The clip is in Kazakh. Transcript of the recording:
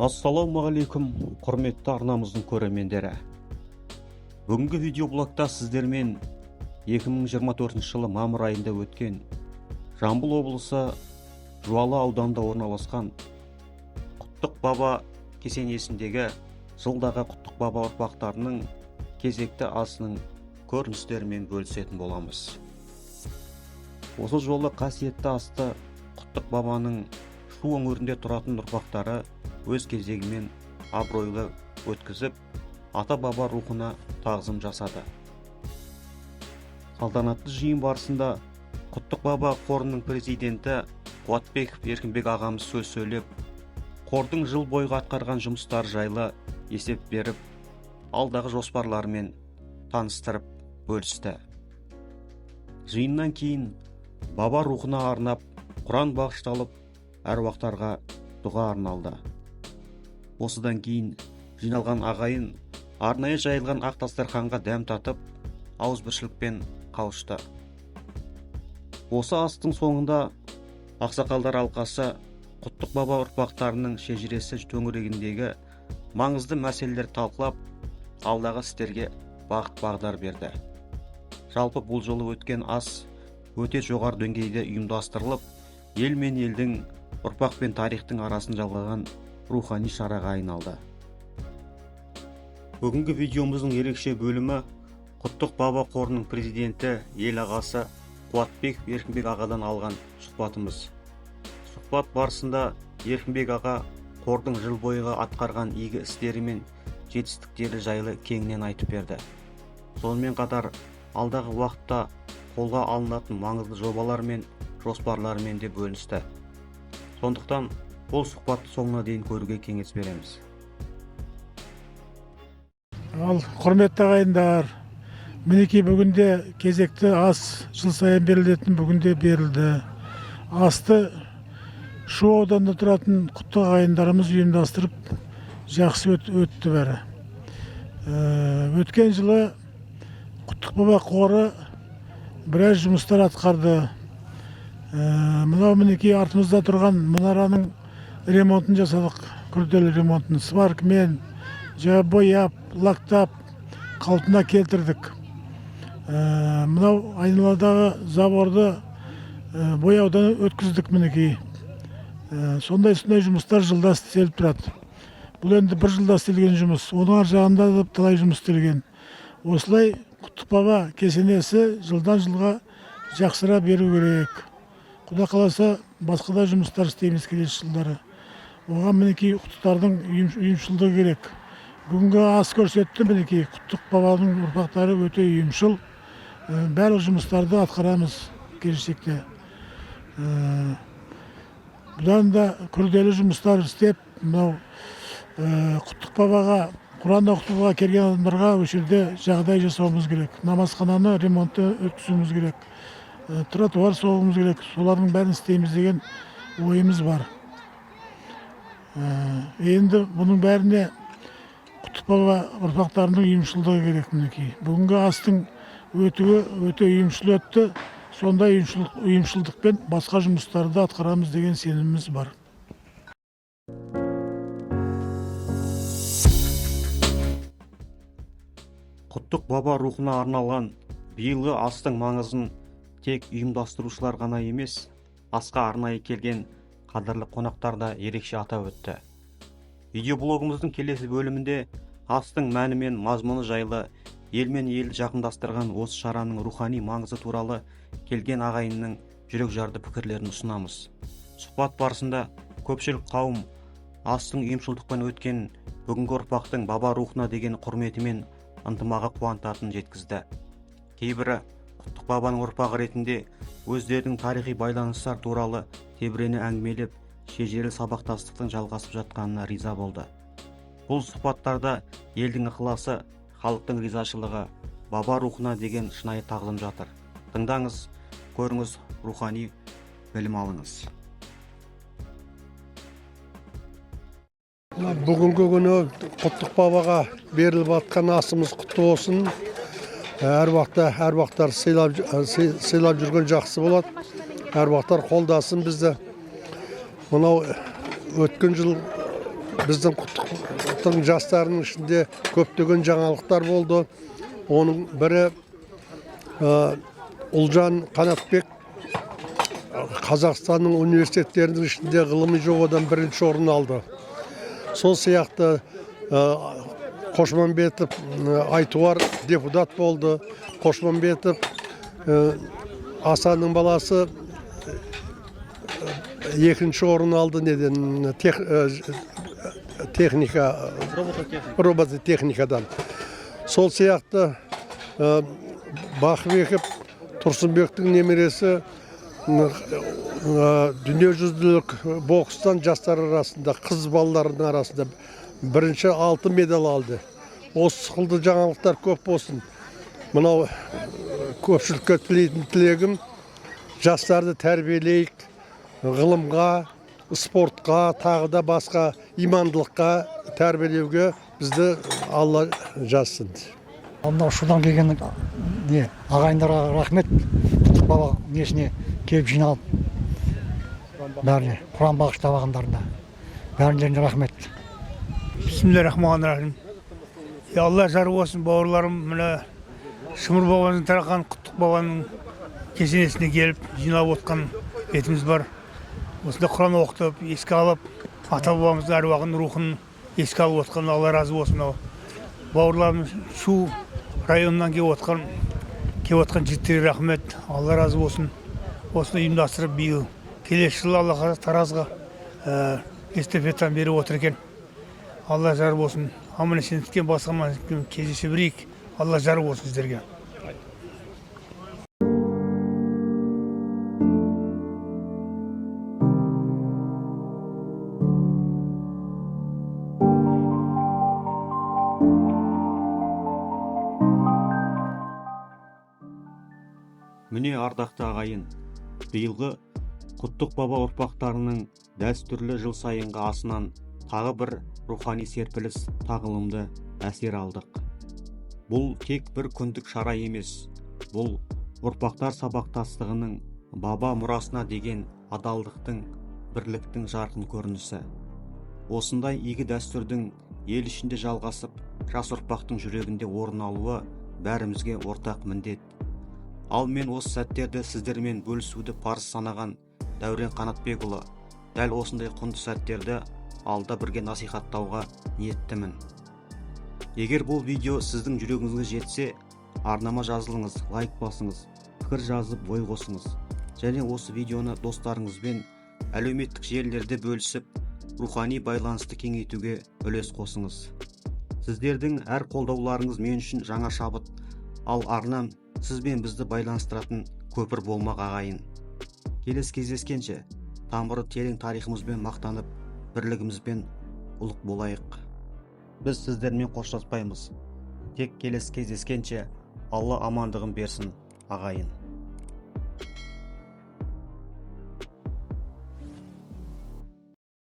Ассалаумағалейкум, құрметті арнамыздың көрермендері. Бүгінгі видеоблогта сіздермен 2024 жылы мамыр айында өткен Жамбыл облысы Жуалы ауданында орналасқан Құттық баба кесенесіндегі жылдағы Құттық баба ұрпақтарының кезекті асының көріністерімен бөлісетін боламыз. Осы жолы қасиетті асты Құттық бабаның Шу өңірінде тұратын ұрпақтары өз кезегімен абыройлы өткізіп, ата-баба рухына тағзым жасады. Салтанатты жиын барысында Құттық баба қорының президенті Қуатбеков Еркінбек ағамыз сөз сөйлеп, қордың жыл бойғы атқарған жұмыстары жайлы есеп беріп, алдағы жоспарларымен таныстырып бөлісті. Жиыннан кейін баба рухына арнап Құран бағышталып, әруақтарға дұға арналды. Осыдан кейін жиналған ағайын арнайы жайылған ақ дастарханға дәм татып, ауызбіршілікпен қауышты. Осы астың соңында ақсақалдар алқасы Құттық баба ұрпақтарының шежіресі төңірегіндегі маңызды мәселелер талқылап, алдағы істерге бағыт-бағдар берді. Жалпы бұл жолы өткен ас өте жоғары деңгейде ұйымдастырылып, ел мен елдің, ұрпақ пен тарихтың арасын жалғаған рухани шараға айналды. Бүгінгі видеомыздың ерекше бөлімі Құттық баба қорының президенті, ел ағасы Қуатбеков Еркінбек ағадан алған сұхбатымыз. Сұхбат барысында Еркінбек аға қордың жыл бойғы атқарған игі істері мен жетістіктері жайлы кеңінен айтып берді. Сонымен қатар алдағы уақытта қолға алынатын маңызды жобалар мен жоспарларымен де бөлісті. Сондықтан бұл сұхбатты соңына дейін көруге кеңес береміз. Ал құрметті ағайындар, мінекей бүгінде кезекті ас жыл сайын берілетін бүгінде берілді. Асты Шу ауданында тұратын құтты ағайындарымыз ұйымдастырып, жақсы өтті бәрі. Өткен жылы Құттық баба қоры біраз жұмыстар атқарды. Мынау мінекей артымызда тұрған мұнараның ремонтын жасадық, күрделі ремонтын сваркамен бояп, лактап, қалпына келтірдік. Мынау айналадағы заборды бояудан өткіздік мінекей. Сондай жұмыстар жылда істеліп тұрады. Бұл енді бір жылда істелген жұмыс, оның ар жағында да талай жұмыс істелген. Осылай Құттық баба кесенесі жылдан жылға жақсыра беру керек. Құда қаласа басқа да жұмыстар істейміз келесі жылдары. Оған мінекей құттықтардың ұйымшылдығы керек. Бүгінгі ас көрсетті мінекей Құттық бабаның ұрпақтары өте ұйымшыл. Барлық жұмыстарды атқарамыз келешекте. Бұдан да күрделі жұмыстар істеп, мынау Құттық бабаға Құран оқытуға келген адамдарға осы жерде жағдай жасауымыз керек. Намазхананы ремонтты өткізуіміз керек. Тротуар соғуымыз керек. Солардың бәрін істейміз деген ойымыз бар. Енді бұның бәріне Құттық баба ұрпақтарының ұйымшылдығы керек мінекей. Бүгінгі астың өтуі өте ұйымшыл өтті. Сондай ұйымшылдықпен басқа жұмыстарды атқарамыз деген сеніміміз бар. Құттық баба рухына арналған биылғы астың маңызын тек ұйымдастырушылар ғана емес, асқа арнайы келген қадірлі қонақтар да ерекше атап өтті. Видеоблогымыздың келесі бөлімінде астың мәні мен мазмұны жайлы ел мен елді жақындастырған осы шараның рухани маңызы туралы келген ағайынның жүрек жарды пікірлерін ұсынамыз. Сұхбат барысында көпшілік қауым астың ұйымшылдықпен өткен бүгінгі ұрпақтың баба рухына деген құрметі мен ынтымағы қуантатынын жеткізді. Кейбірі Құттық бабаның ұрпағы ретінде өздерінің тарихи байланыстар туралы тебірене әңгімелеп, шежірелі сабақтастықтың жалғасып жатқанына риза болды. Бұл сұхбаттарда елдің ықыласы, халықтың ризашылығы, баба рухына деген шынайы тағзым жатыр. Тыңдаңыз, көріңіз, рухани білім алыңыз. Бүгінгі күні Құттық бабаға беріліп атқан асымыз құтты болсын. Әр сыйлап жүрген жақсы болады. Әр қолдасын бізді. Мынау өткен жыл біздің құттықтың жастарының ішінде көптеген жаңалықтар болды. Оның бірі Ұлжан Қанатбек Қазақстанның университеттерінің ішінде ғылыми жобадан бірінші орын алды. Сол сияқты Қошмамбетов Айтуар депутат болды. Қошмамбетов Асанның баласы екінші орын алды. Неден техника, робототехникадан. Сол сияқты Бақыбеков Тұрсынбектің немересі дүниежүзілік бокстан жастар арасында, қыз балалардың арасында бірінші алтын медаль алды. Осы сықылды жаңалықтар көп болсын. Мынау көпшілікке тілейтін тілегім, жастарды тәрбиелейік, ғылымға, спортқа, тағы да басқа имандылыққа тәрбиелеуге бізді Алла жазсын. Мынау шудан келген ағайындарға рахмет. Құттық баба несіне келіп жиналып, бәріне Құран бағыштап алғандарына бәріне рахмет. Бисмиллахиррахманиррахим. Ya Allah жар болсын бауырларым, мына Шымыр бабаның тараған Құттық бабаның кесенесіне келіп жиналып отқан бетіміз бар. Осында Құран оқытып, еске алып, ата бабамыздың әруағын, рухын еске алып отқан Алла разы болсын. Бауырларым шу районынан келіп отқан жігіттерге рахмет, Алла разы болсын. Осыны ұйымдастырып биыл келесі жылы Алла Таразға эстафетаны беріп отыр екен. Алла жар болсын. Аман есен кеткен басқа кездесе берейік. Алла жар болсын сіздерге. Міне ардақты ағайын, биылғы Құттық баба ұрпақтарының дәстүрлі жыл сайынғы асынан тағы бір рухани серпіліс тағылымды әсер алдық. Бұл тек бір күндік шара емес, бұл ұрпақтар сабақтастығының, баба мұрасына деген адалдықтың, бірліктің жарқын көрінісі. Осындай игі дәстүрдің ел ішінде жалғасып, жас ұрпақтың жүрегінде орын алуы бәрімізге ортақ міндет. Ал мен осы сәттерді сіздермен бөлісуді парыз санаған Дәурен Қанатбекұлы дәл осындай құнды сәттерді алда бірге насихаттауға ниеттімін. Егер бұл видео сіздің жүрегіңізге жетсе, арнама жазылыңыз, лайк басыңыз, пікір жазып ой қосыңыз. Және осы видеоны достарыңызбен әлеуметтік желілерде бөлісіп, рухани байланысты кеңейтуге үлес қосыңыз. Сіздердің әр қолдауларыңыз мен үшін жаңа шабыт, ал арнам сіз бен бізді байланыстыратын көпір болмақ ағайын. Келесі кездескенше, тамыры терең тарихымызбен мақтанып, бірлігімізбен ұлық болайық. Біз сіздермен қоштаспаймыз. Тек келесі кездескенше Алла амандығын берсін ағайын.